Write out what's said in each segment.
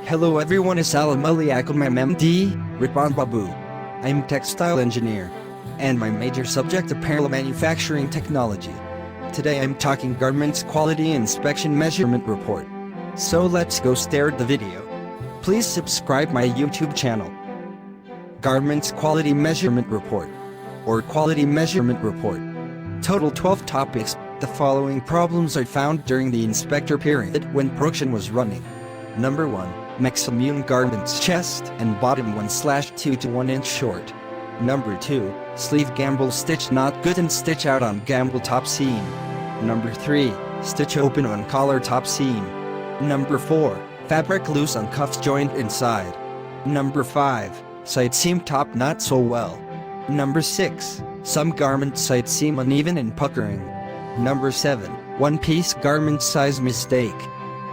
Hello everyone, Assalamu alaikum. I'm MD Ridwan Babu. I'm textile engineer, and my major subject apparel manufacturing technology. Today I'm talking garments quality inspection measurement report. So let's go stare at the video. Please subscribe my YouTube channel. Garments quality measurement report, or quality measurement report. Total 12 topics. The following problems are found during the inspector period when production was running. Number 1. Maximum garments chest and bottom 1/2 to 1 inch short. Number 2. Sleeve gamble stitch not good and stitch out on gamble top seam. Number 3. Stitch open on collar top seam. Number 4. Fabric loose on cuffs joint inside. Number 5. Side seam top not so well. Number 6. Some garment side seam uneven and puckering. Number 7. One-piece garment size mistake.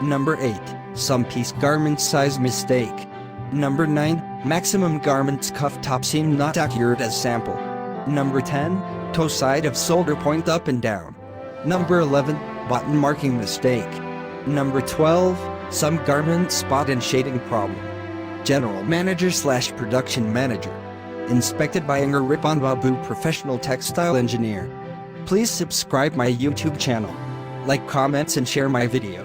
Number 8. Some piece garment size mistake. Number 9. Maximum garments cuff top seam not accurate as sample. Number 10. Toe side of shoulder point up and down. Number 11. Button marking mistake. Number 12. Some garment spot and shading problem. General Manager / Production Manager. Inspected by Ridwan Babu, Professional Textile Engineer. Please subscribe my YouTube channel, like, comments and share my video.